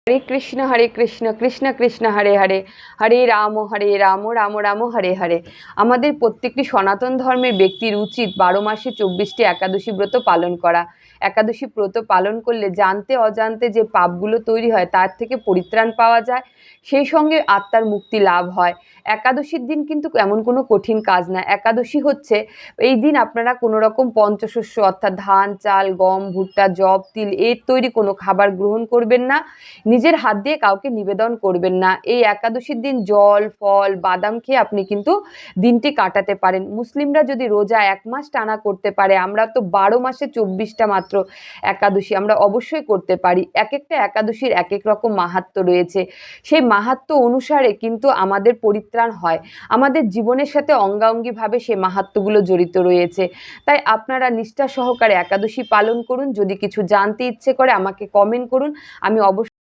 হরে কৃষ্ণ কৃষ্ণ কৃষ্ণ হরে হরে, হরে রাম রাম রাম হরে হরে। আমাদের প্রত্যেকটি সনাতন ধর্মের ব্যক্তির উচিত 12 মাসে 24টি একাদশী ব্রত পালন করা। একাদশী ব্রত পালন করলে জানতে অজান্তে যে পাপগুলো তৈরি হয় তার থেকে পরিত্রাণ পাওয়া যায়, সেই সঙ্গে আত্মার মুক্তি লাভ হয়। একাদশীর দিন কিন্তু এমন কোনো কঠিন কাজ না। একাদশী হচ্ছে এই দিন আপনারা কোনো রকম পঞ্চশস্য অর্থাৎ ধান, চাল, গম, ভুট্টা, যব, তিল এর তৈরি কোনো খাবার গ্রহণ করবেন না। নিজের হাত দিয়ে কাউকে নিবেদন করবেন না। এই একাদশীর দিন জল, ফল, বাদাম খেয়ে আপনি কিন্তু দিনটি কাটাতে পারেন। মুসলিমরা যদি রোজা 1 মাস টানা করতে পারে, আমরা তো 12 মাসে 24টা মাত্র একাদশী আমরা অবশ্যই করতে পারি। এক একটা একাদশীর এক এক রকম মাহাত্ম্য রয়েছে। সেই মাহাত্ম্য অনুসারে কিন্তু আমাদের পরিত্রাণ হয়। আমাদের জীবনের সাথে অঙ্গাঙ্গিভাবে সেই মাহাত্ম্যগুলো জড়িত রয়েছে। তাই আপনারা নিষ্ঠা সহকারে একাদশী পালন করুন। যদি কিছু জানতে ইচ্ছে করে আমাকে কমেন্ট করুন, আমি অবশ্যই